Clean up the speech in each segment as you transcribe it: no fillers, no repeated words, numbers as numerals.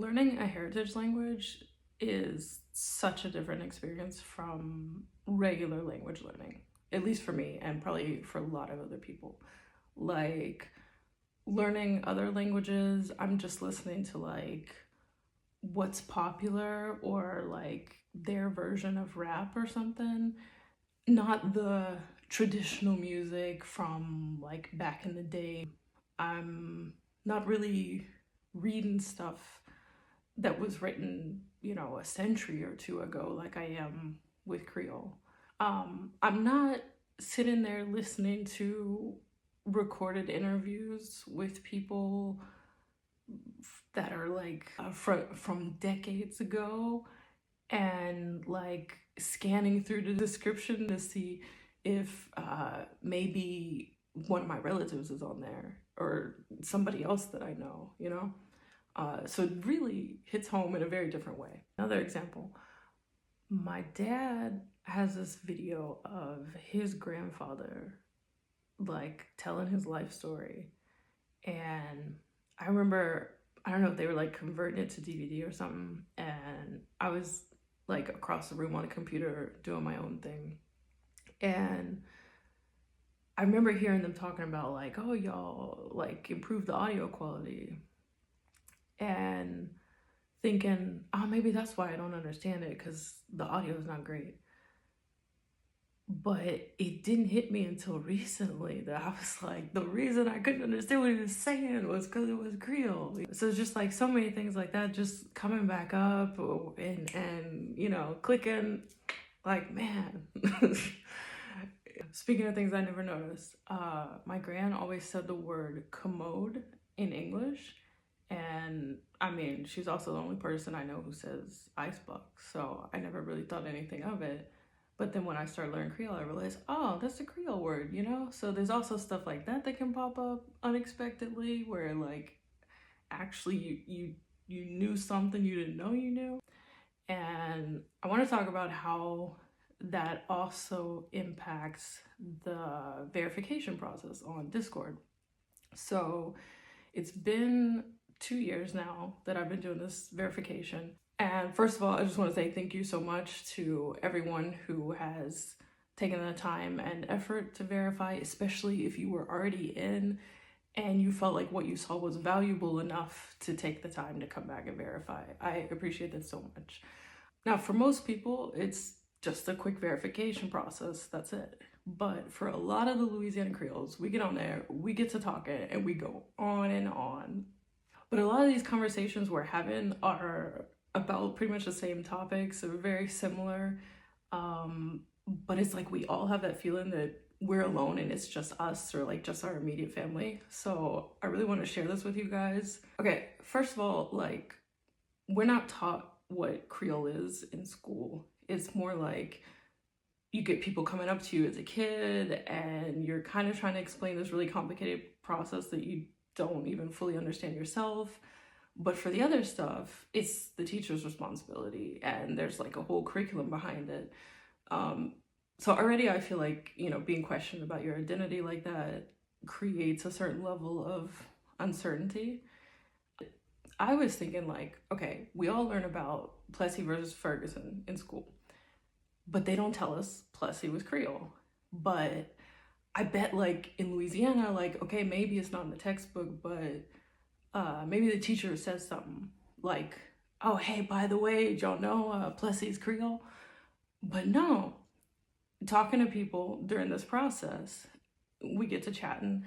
Learning a heritage language is such a different experience from regular language learning, at least for me, and probably for a lot of other people. Like, learning other languages, I'm just listening to like what's popular or like their version of rap or something, not the traditional music from like back in the day. I'm not really reading stuff that was written, a century or two ago, like I am with Creole. I'm not sitting there listening to recorded interviews with people that are like from decades ago and like scanning through the description to see if maybe one of my relatives is on there or somebody else that I know. So it really hits home in a very different way. Another example, my dad has this video of his grandfather like telling his life story. And I remember, I don't know if they were like converting it to DVD or something. And I was like across the room on a computer doing my own thing. And I remember hearing them talking about like, oh, y'all like improve the audio quality. And thinking, oh, maybe that's why I don't understand it, because the audio is not great. But it didn't hit me until recently that I was like, the reason I couldn't understand what he was saying was because it was Creole. So it's just like so many things like that just coming back up and clicking like, man. Speaking of things I never noticed, my gran always said the word commode in English. And I mean, she's also the only person I know who says icebox, so I never really thought anything of it. But then when I started learning Creole, I realized, oh, that's a Creole word. So there's also stuff like that that can pop up unexpectedly, where like actually you knew something you didn't know you knew. And I want to talk about how that also impacts the verification process on Discord. So it's been 2 years now that I've been doing this verification. And first of all, I just want to say thank you so much to everyone who has taken the time and effort to verify, especially if you were already in and you felt like what you saw was valuable enough to take the time to come back and verify. I appreciate that so much. Now, for most people, it's just a quick verification process, that's it. But for a lot of the Louisiana Creoles, we get on there, we get to talking, and we go on and on. But a lot of these conversations we're having are about pretty much the same topics, so very similar. But it's like we all have that feeling that we're alone and it's just us or like just our immediate family. So I really want to share this with you guys. Okay, first of all, like we're not taught what Creole is in school. It's more like you get people coming up to you as a kid and you're kind of trying to explain this really complicated process that you don't even fully understand yourself. But for the other stuff, it's the teacher's responsibility and there's like a whole curriculum behind it. So already I feel like, being questioned about your identity like that creates a certain level of uncertainty. I was thinking like, okay, we all learn about Plessy versus Ferguson in school, but they don't tell us Plessy was Creole. But I bet like in Louisiana, like, okay, maybe it's not in the textbook, but maybe the teacher says something like, oh, hey, by the way, y'all know Plessy's Creole? But no, talking to people during this process, we get to chatting.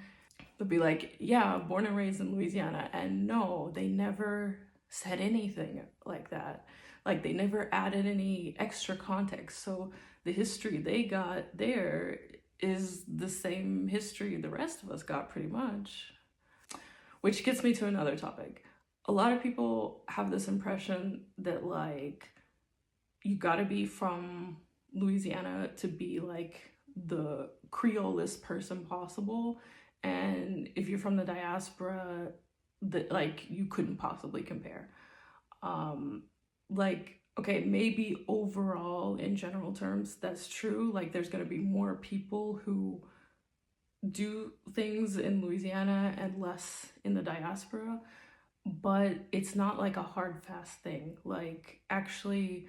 They'll be like, yeah, born and raised in Louisiana. And no, they never said anything like that. Like they never added any extra context. So the history they got there is the same history the rest of us got pretty much. Which gets me to another topic. A lot of people have this impression that like you gotta be from Louisiana to be like the Creolist person possible. And if you're from the diaspora, that like you couldn't possibly compare. Like, okay, maybe overall in general terms, that's true. Like there's gonna be more people who do things in Louisiana and less in the diaspora. but it's not like a hard fast thing. Like, actually,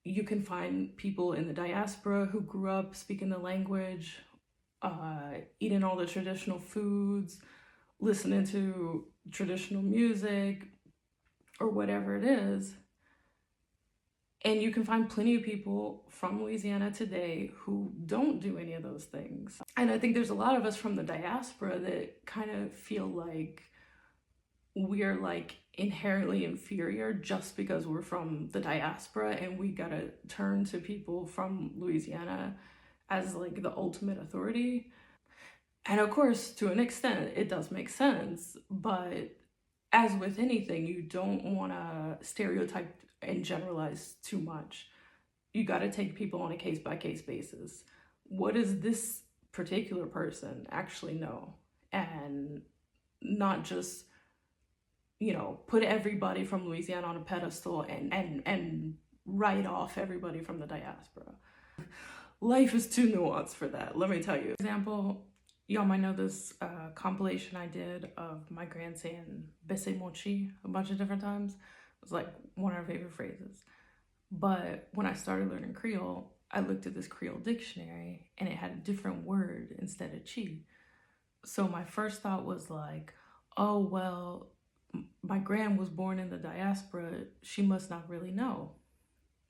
you can find people in the diaspora who grew up speaking the language, eating all the traditional foods, listening to traditional music, or whatever it is. And you can find plenty of people from Louisiana today who don't do any of those things. And I think there's a lot of us from the diaspora that kind of feel like we're like inherently inferior just because we're from the diaspora, and we gotta turn to people from Louisiana as like the ultimate authority. And of course, to an extent, it does make sense, but as with anything, you don't want to stereotype and generalize too much. You got to take people on a case by case basis. What does this particular person actually know? And not just, put everybody from Louisiana on a pedestal and write off everybody from the diaspora. Life is too nuanced for that, let me tell you. For example, y'all might know this compilation I did of my grand saying "Bese mochi" a bunch of different times. It was like one of our favorite phrases. But when I started learning Creole, I looked at this Creole dictionary and it had a different word instead of chi. So my first thought was like, oh, well, my gran was born in the diaspora. She must not really know.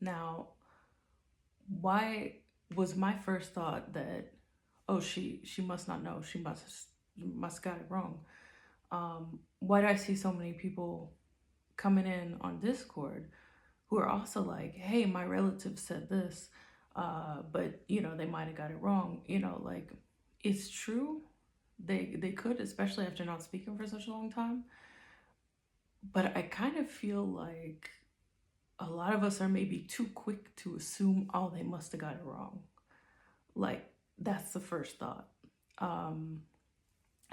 Now, why was my first thought that, oh, she must not know, she must got it wrong? Why do I see so many people coming in on Discord who are also like, hey, my relative said this, but they might have got it wrong? Like, it's true, they could, especially after not speaking for such a long time. But I kind of feel like a lot of us are maybe too quick to assume, oh, they must have got it wrong. Like, that's the first thought. And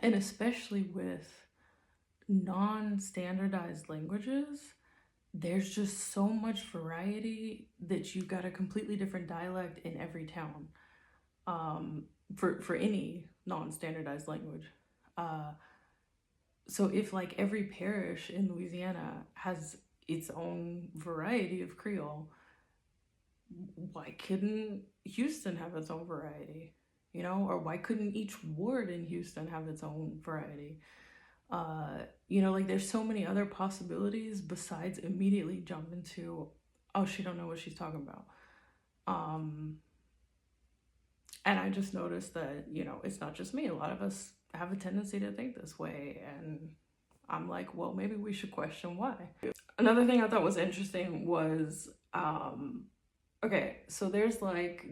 especially with non-standardized languages, there's just so much variety that you've got a completely different dialect in every town, for any non-standardized language. So if like every parish in Louisiana has its own variety of Creole, why couldn't Houston have its own variety? Or why couldn't each ward in Houston have its own variety? Like, there's so many other possibilities besides immediately jumping to, oh, she don't know what she's talking about. And I just noticed that, it's not just me. A lot of us have a tendency to think this way. And I'm like, well, maybe we should question why. Another thing I thought was interesting was, okay, so there's like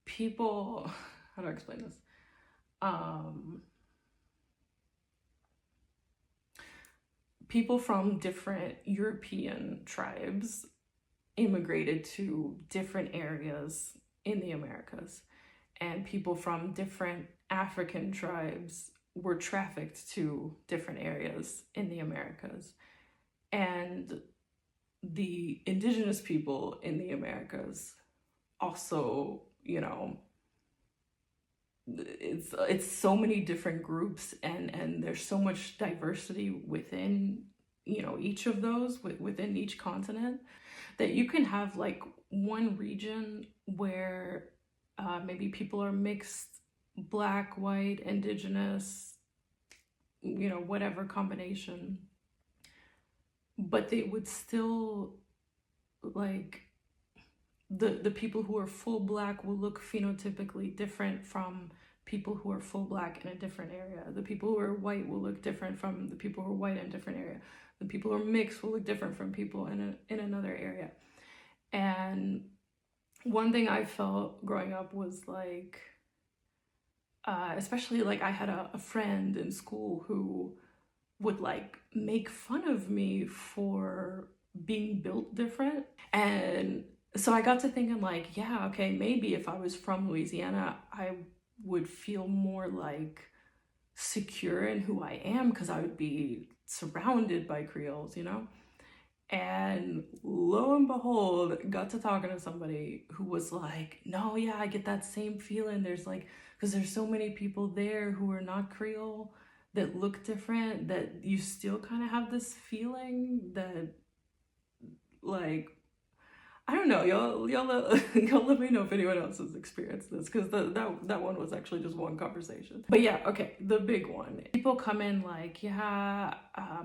people, how do I explain this? People from different European tribes immigrated to different areas in the Americas, and people from different African tribes were trafficked to different areas in the Americas. And the indigenous people in the Americas also, it's so many different groups, and there's so much diversity within each of those, within each continent, that you can have like one region where maybe people are mixed, black, white, indigenous, whatever combination, but they would still, like, the people who are full black will look phenotypically different from people who are full black in a different area. The people who are white will look different from the people who are white in a different area. The people who are mixed will look different from people in another area. And one thing I felt growing up was like, especially like I had a friend in school who would like make fun of me for being built different. And so I got to thinking like, yeah, okay, maybe if I was from Louisiana, I would feel more like secure in who I am because I would be surrounded by Creoles, And lo and behold, got to talking to somebody who was like, no, yeah, I get that same feeling. There's like, because there's so many people there who are not Creole that look different, that you still kind of have this feeling that, like, I don't know, y'all let me know if anyone else has experienced this, because that one was actually just one conversation. But yeah, okay, the big one. People come in like, yeah,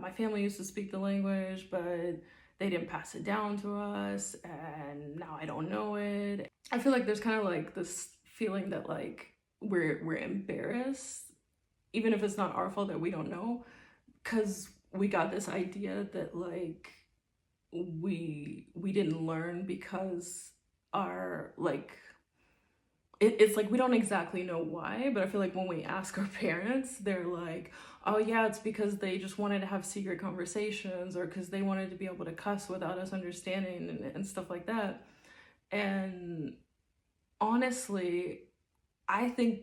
my family used to speak the language, but they didn't pass it down to us, and now I don't know it. I feel like there's kind of like this feeling that like we're embarrassed, even if it's not our fault that we don't know, because we got this idea that like we didn't learn because our like it's like we don't exactly know why, but I feel like when we ask our parents, they're like, oh yeah, it's because they just wanted to have secret conversations, or because they wanted to be able to cuss without us understanding, and stuff like that. And honestly, I think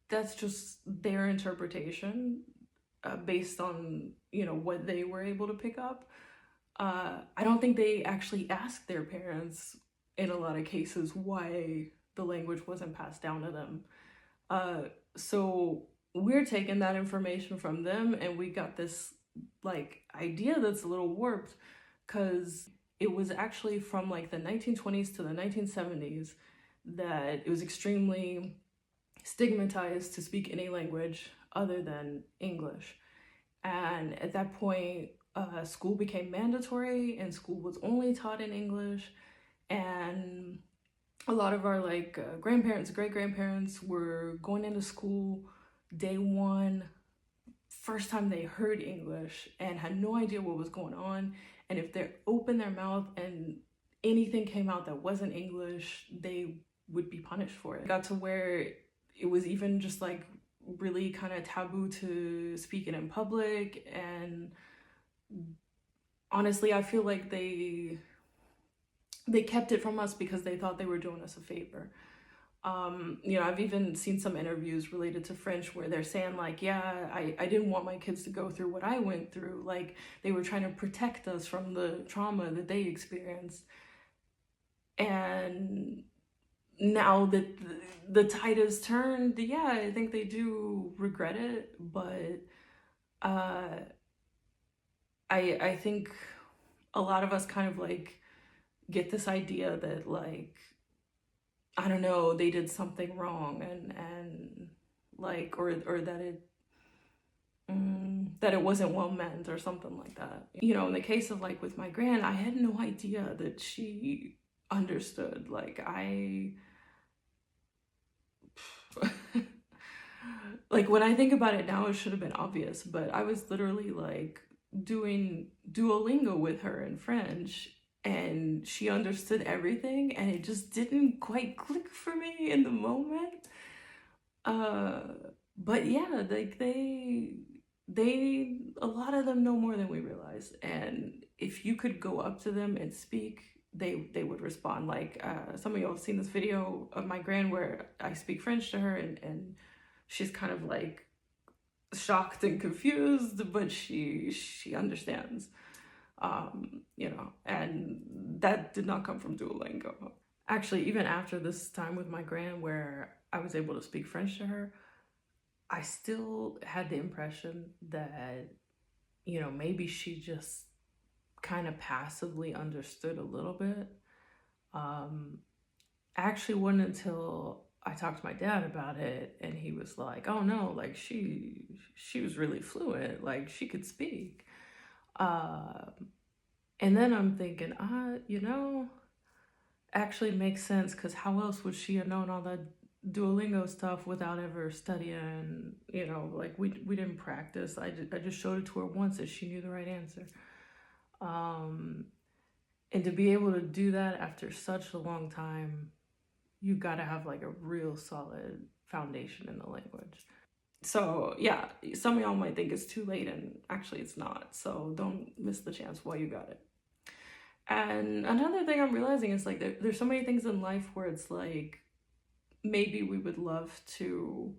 that's just their interpretation, based on, you know, what they were able to pick up. I don't think they actually asked their parents in a lot of cases why the language wasn't passed down to them. Uh, so we're taking that information from them, and we got this like idea that's a little warped, because it was actually from like the 1920s to the 1970s that it was extremely stigmatized to speak any language other than English. And at that point, school became mandatory, and school was only taught in English. And a lot of our like grandparents, great grandparents were going into school day one, first time they heard English, and had no idea what was going on. And if they opened their mouth and anything came out that wasn't English, they would be punished for it. It got to where it was even just like really kind of taboo to speak it in public. And honestly, I feel like they kept it from us because they thought they were doing us a favor. You know, I've even seen some interviews related to French where they're saying like, yeah, I didn't want my kids to go through what I went through. Like, they were trying to protect us from the trauma that they experienced. And now that the tide has turned, yeah, I think they do regret it. But uh, I think a lot of us kind of like get this idea that like, I don't know, they did something wrong, and like, or that it wasn't well meant or something like that. You know, in the case of like with my gran, I had no idea that she understood. Like I like when I think about it now, it should have been obvious, but I was literally like doing Duolingo with her in French, and she understood everything, and it just didn't quite click for me in the moment. Uh, but yeah, like they a lot of them know more than we realize, and if you could go up to them and speak, they would respond. Like some of y'all have seen this video of my gran where I speak French to her, and she's kind of like shocked and confused, but she understands. You know, and that did not come from Duolingo. Actually, even after this time with my gran where I was able to speak French to her, I still had the impression that, you know, maybe she just kind of passively understood a little bit. Actually wasn't until I talked to my dad about it, and he was like, oh no, like she was really fluent, like she could speak. And then I'm thinking, you know, actually makes sense, because how else would she have known all that Duolingo stuff without ever studying? You know, like we didn't practice. I just showed it to her once and she knew the right answer. And to be able to do that after such a long time, you got to have like a real solid foundation in the language. So yeah, some of y'all might think it's too late, and actually it's not. So don't miss the chance while you got it. And another thing I'm realizing is like there's so many things in life where it's like maybe we would love to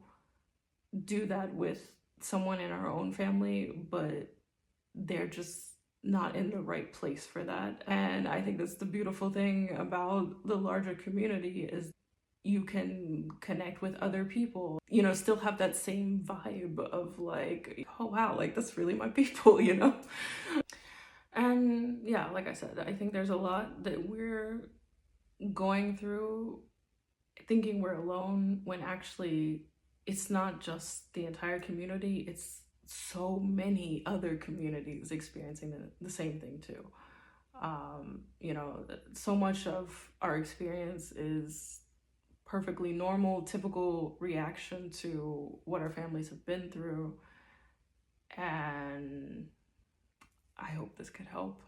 do that with someone in our own family, but they're just not in the right place for that. And I think that's the beautiful thing about the larger community, is you can connect with other people, still have that same vibe of like, oh wow, like that's really my people. And yeah, like I said, I think there's a lot that we're going through thinking we're alone when actually it's not just the entire community, it's so many other communities experiencing the same thing too. So much of our experience is perfectly normal, typical reaction to what our families have been through. And I hope this could help.